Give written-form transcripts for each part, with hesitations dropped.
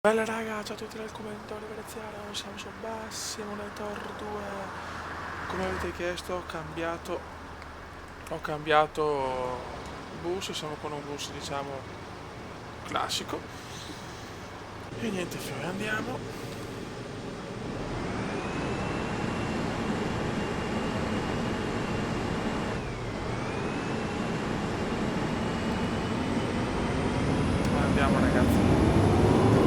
Bella raga, ciao a tutti dal commento veneziano, siamo su Bass Simulator 2. Come avete chiesto ho cambiato bus, siamo con un bus diciamo classico. E niente fiore, andiamo. Andiamo ragazzi.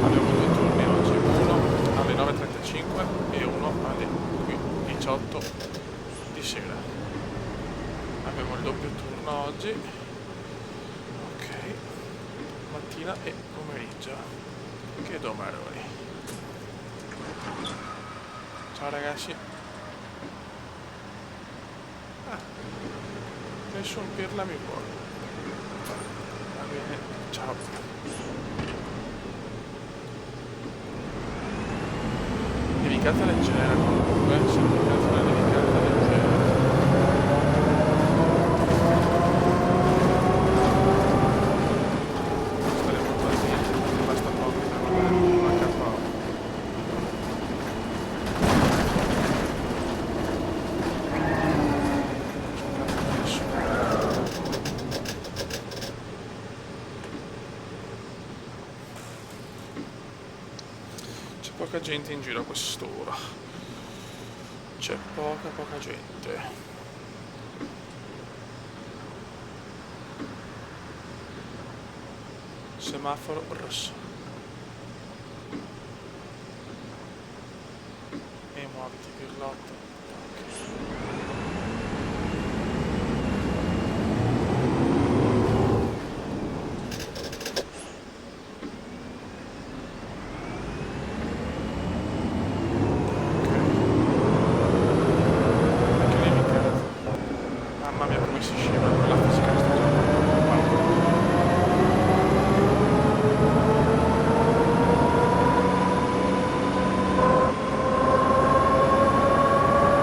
Abbiamo due turni oggi, uno alle 9:35 e uno alle 18 di sera. Abbiamo il doppio turno oggi. Ok. Mattina e pomeriggio. Che domaroni. Ciao ragazzi. Nessun pirla mi vuole. Va bene, ciao. Nevicata leggera comunque, sempre una nevicata leggera. Stare molto attenti perché basta poco per guardare, manca poco. C'è poca gente in giro a quest'ora. C'è poca gente. Semaforo rosso. E muoviti pirlotto. Mamma mia come si scivola, quella fisica sta già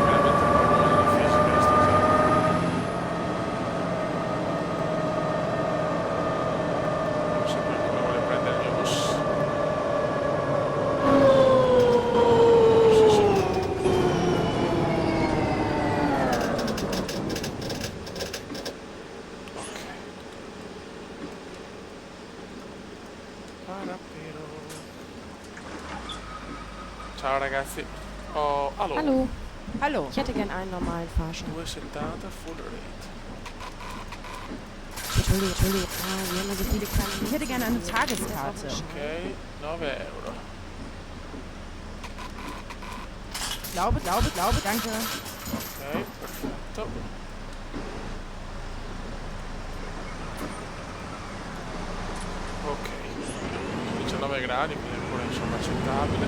veramente proprio la fisica sta già. Non so qualcuno vuole prendere il mio bus. Sì, sì. Ok. Parapiro. Ciao ragazzi. Oh, allo. Hallo, Hallo. ich hätte gern einen normalen Fahrschein. 2,70 full rate. Entschuldigung. Ah, wir haben ja so viele kleine... Ich hätte gerne eine Tageskarte. Ok, 9 euro. Glaube, danke. Ok, perfetto. Ok, 19 gradi, quindi ancora insomma accettabile.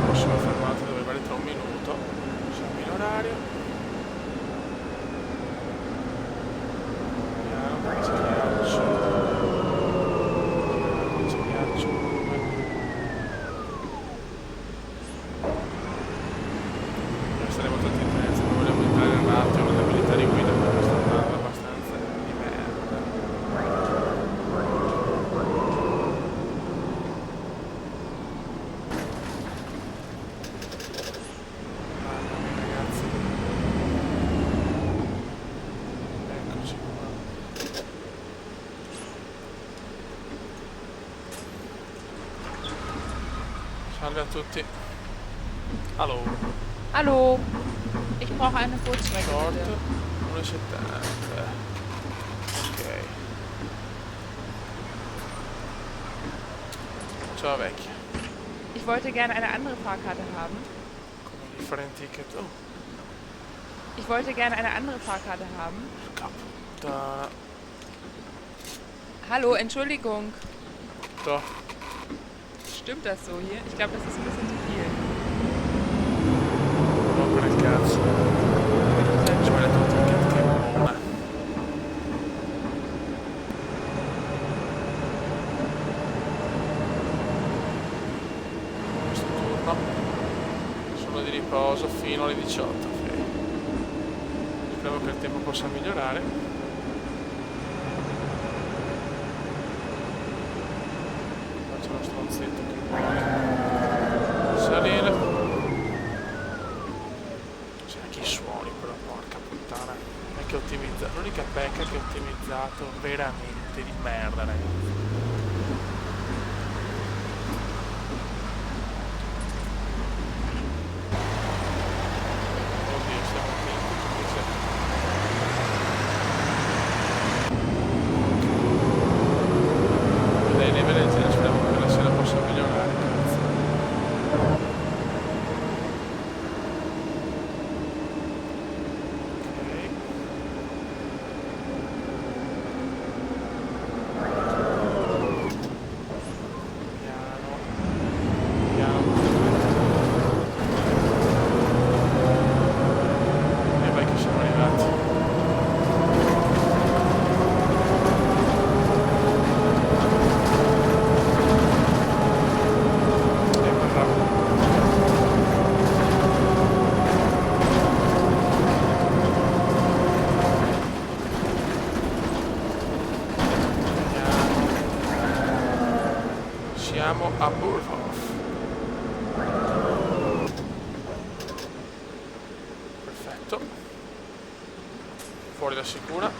Prossima fermata dove vale tra un minuto. Siamo in orario. Vediamo, c'è ghiaccio. C'è ghiaccio. Bisogna stare molto attenti ragazzi, non vogliamo entrare nel raggio dell'abilità di guida perché sta andando abbastanza di merda. Mamma mia ragazzi. Eccoci qua. Salve a tutti. Allo. Hallo, ich brauche eine Kurzstrecke Short bitte. 1,70. Ok. Ciao vecchia. Ich wollte gerne eine andere Fahrkarte haben. Come different ticket. Oh, Ich wollte gerne eine andere Fahrkarte haben. porca puttana. Hallo, Entschuldigung. Doch. Stimmt das so hier? Ich glaube, das ist ein bisschen zu viel. Rompere il cazzo. Ci vuole tutto il ticket che buona. Questo turno sono di riposo fino alle 18. Ok. Speriamo che il tempo possa migliorare. zitto che vuole salire. C'è anche i suoni però, porca puttana. È che ottimizzato, l'unica pecca che ho ottimizzato veramente di merda, ragazzi. Oddio, siamo attenti perché c'è dei livelli del genere, speriamo che la sera possa migliorare, cazzo. Ok. Piano. Piano. E vai che siamo arrivati. Bravo. Siamo a Burhoff. Perfetto. Fuori da sicura.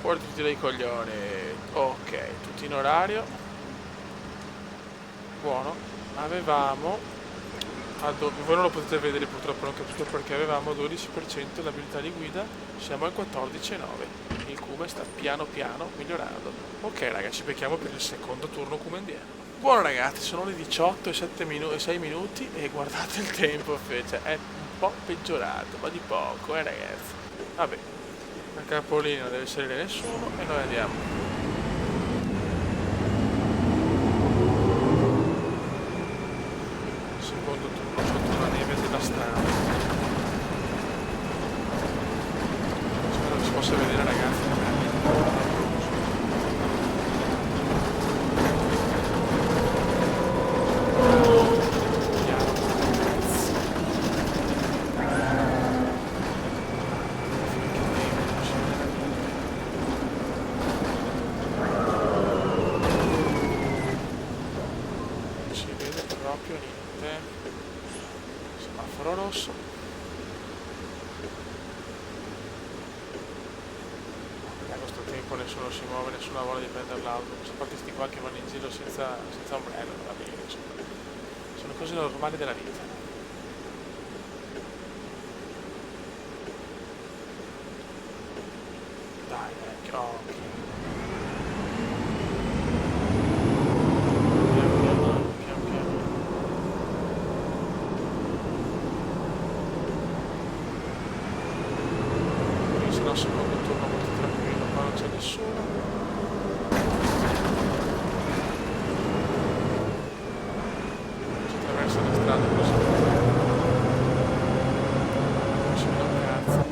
Fuori tutti dei coglioni. Ok, tutti in orario. Buono. Avevamo... voi non lo potete vedere purtroppo, non capisco perché avevamo 12% l'abilità di guida. Siamo al 14,9. Il Cume sta piano piano migliorando. Ok ragazzi, ci becchiamo per il secondo turno cumendiano. Buono ragazzi, sono le 18 e 6 minuti e guardate il tempo, cioè è un po' peggiorato, ma di poco, ragazzi. Vabbè, a capolino non deve salire nessuno e noi andiamo. Secondo turno sotto la neve della strada. Spero che si possa vedere ragazzi, è veramente pauroso. Proprio niente. Semaforo rosso. A questo tempo nessuno si muove, nessuno ha voglia di prendere l'autobus, a parte sti qua che vanno in giro senza ombrello, va bene, insomma. Sono cose normali della vita. Dai, vecchio, ok. Secondo turno molto tranquillo, qua non c'è nessuno. Si attraversa la strada così. Non si vede un cazzo.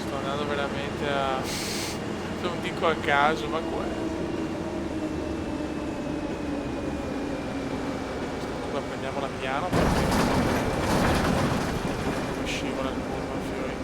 Sto andando veramente a... non dico a caso, ma qua è. Prendiamola piano perché scivola il pullman fiori.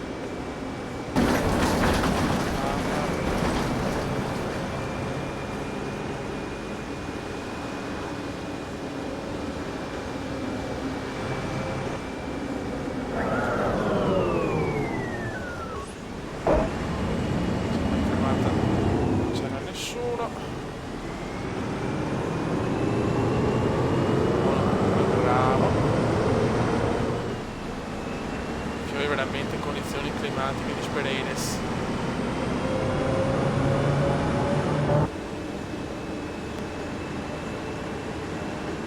Siamo fermata, non c'era nessuno. Veramente condizioni climatiche di Spereines.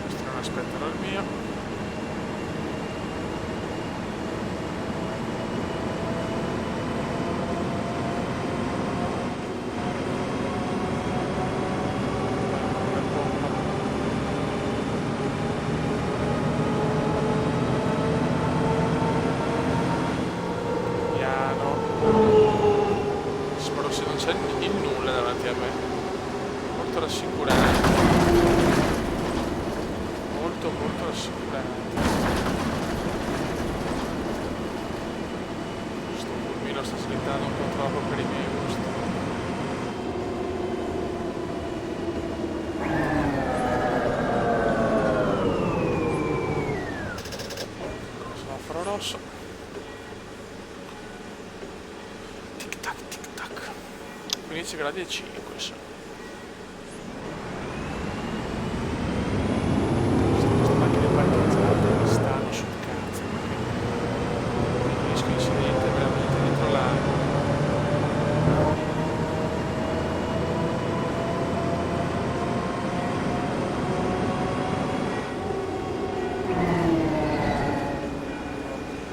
Questi non aspettano il mio. Spero se non c'è il nulla davanti a me. Molto rassicurante. Molto rassicurante. Sto pulmino sta slittando un po' troppo per i miei gusti. 10 gradi e 5 sono. Queste macchine parcheggiate mi stanno sul cazzo, perché il rischio incidente è veramente dietro l'angolo.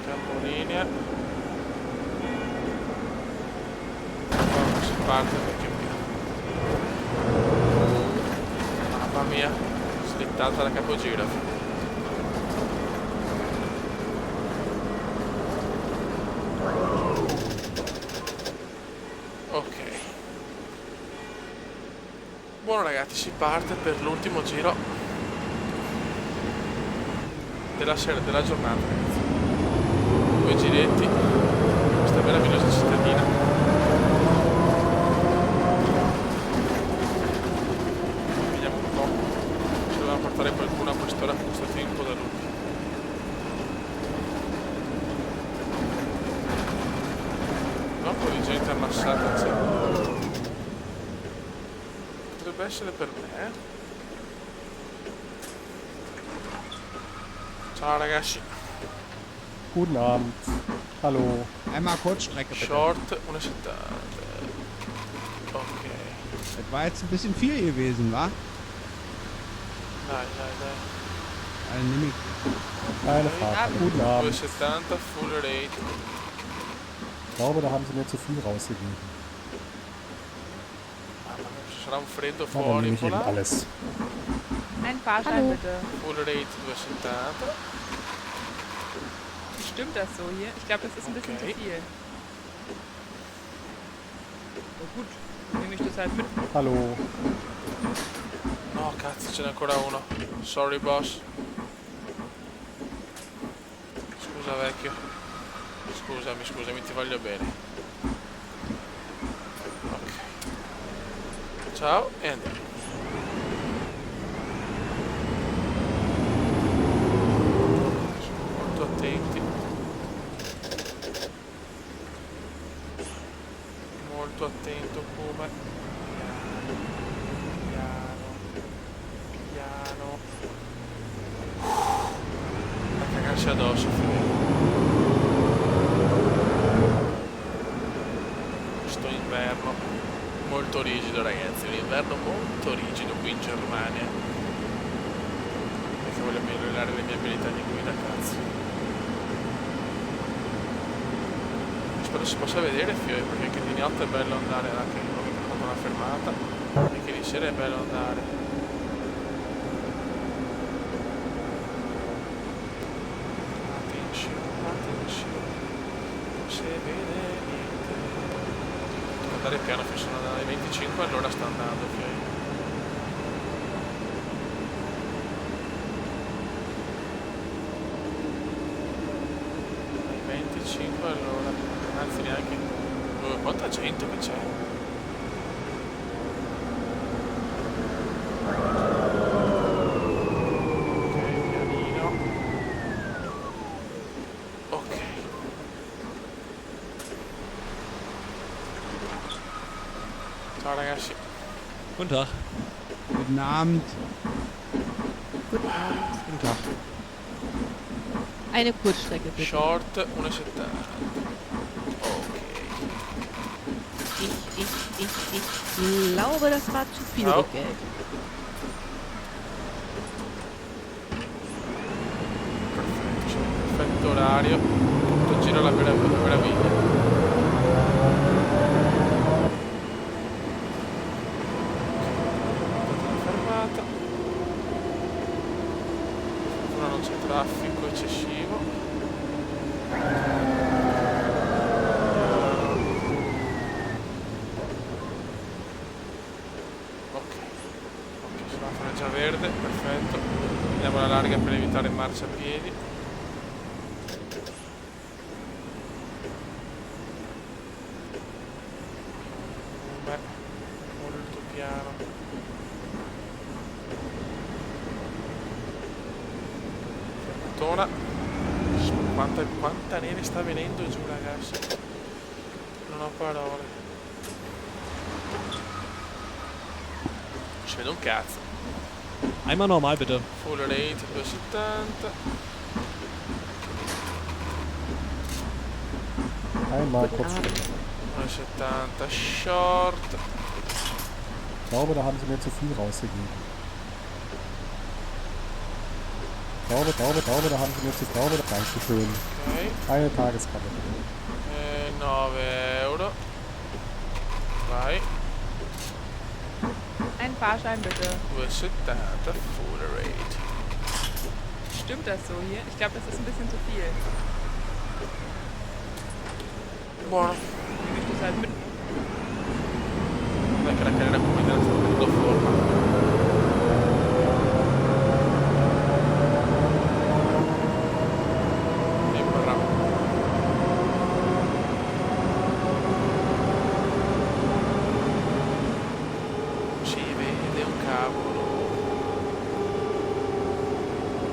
Capolinea. Si parte perché mamma mia, slittata la capogirafi. Ok, buono ragazzi, si parte per l'ultimo giro della sera, della giornata, ragazzi. 2 giretti, questa meravigliosa cittadina. Vediamo un po' se dobbiamo portare qualcuno a quest'ora con questo tempo da luglio. Un po' di gente ammassata c'è. Potrebbe essere per me. Ciao ragazzi. Guten Abend. Hallo. Einmal Kurzstrecke bitte. Short 1,70. Ok. Das war jetzt ein bisschen viel gewesen, wa? Dai. Also nehme ich. Keine Frage. Guten Abend. 2,70 full rate. Ich glaube, da haben sie mir zu viel rausgegeben. Mamma mia, ci sarà un freddo Na, dann fuori nehme ich eben là. alles. Ein Fahrschein Hallo. bitte. Full rate 2,70. Stimmt das so hier? Ich glaube, das ist ein bisschen Okay. zu viel. Na gut, dann nehme ich das halt mit. Hallo. No, cazzo, ce n'è ancora uno. Sorry, boss. Scusa, vecchio. Scusami, ti voglio bene. Ok. Ciao e andiamo. Sono molto attenti. Molto attento come. Piano. Da cagarsi addosso, figlio. Questo inverno molto rigido, ragazzi, un inverno molto rigido qui in Germania. Perché voglio migliorare le mie abilità di guida, cazzo. Spero si possa vedere, figlio, perché anche di notte è bello andare, anche non mi ho fatto una fermata, anche di sera è bello andare. Attenzione, non si vede niente. Devo andare piano, che sono alle 25 all'ora sta andando, ok? Alle 25 all'ora, anzi neanche. Quanta gente che c'è? Ok, pianino. Ok. Ciao ragazzi. Guten Tag. Guten Abend. Guten Abend. Guten Tag. Eine Kurzstrecke bitte. Short 1,70. Ok. Ich glaube, das war zu viel Ja. Rückgeld. Perfetto, c'è un perfetto orario. Tutto giro alla meraviglia. Fermata. Ora non c'è traffico eccessivo. Ok, semaforo è già verde, perfetto. Andiamo alla larga per evitare marciapiedi. Beh, molto piano. Fermatona. Quanta neve sta venendo giù, ragazzi. Non ho parole. si vede un cazzo. Einmal normal bitte. Full rate 270. Einmal Kurzstrecke. 270 short. Ich glaube, da haben sie mir zu viel rausgegeben. Ich glaube, da haben sie mir zu viel. Dankeschön. Ok. Eine Tageskarte. 9 euro. Vai. Ein Fahrschein bitte. 270 full rate. Stimmt das so hier? Ich glaube, das ist ein bisschen zu viel. Buono. Nehme ich das halt mit. Non è che la carriera come sta prendendo forma. E bravo. Si vede un cavolo.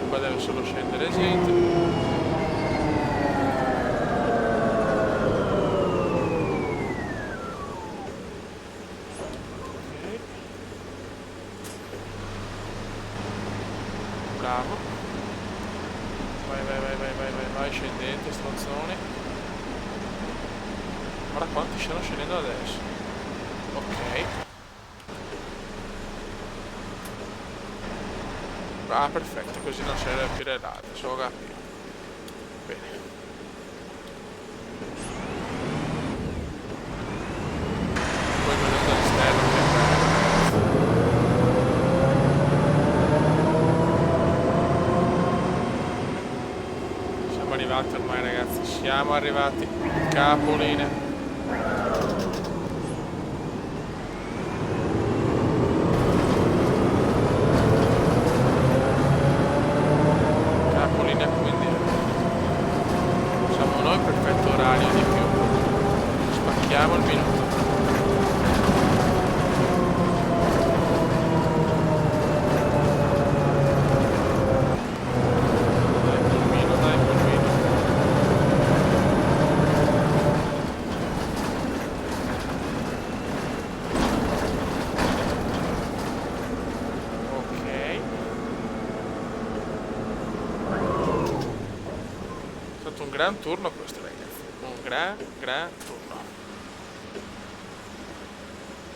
Qua deve solo scendere gente. Bravo. Vai, scendente, stronzoni. Guarda quanti stanno scendendo adesso. Ok. Ah, perfetto, così non serve più l'altro, solo capire. Bene. Poi vedendo all'esterno che siamo arrivati ormai ragazzi, siamo arrivati. Capolinea. Capolinea quindi siamo noi perfetto orario di più. Spacchiamo il minuto. Dai, pulmino. Ok. È stato un gran turno questo ragazzi. Un gran turno.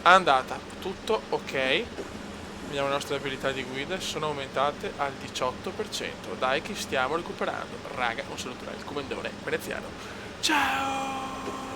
Andata, tutto ok. Vediamo le nostre abilità di guida, sono aumentate al 18%. Dai che stiamo recuperando. Raga, un saluto dal comandone veneziano. Ciao!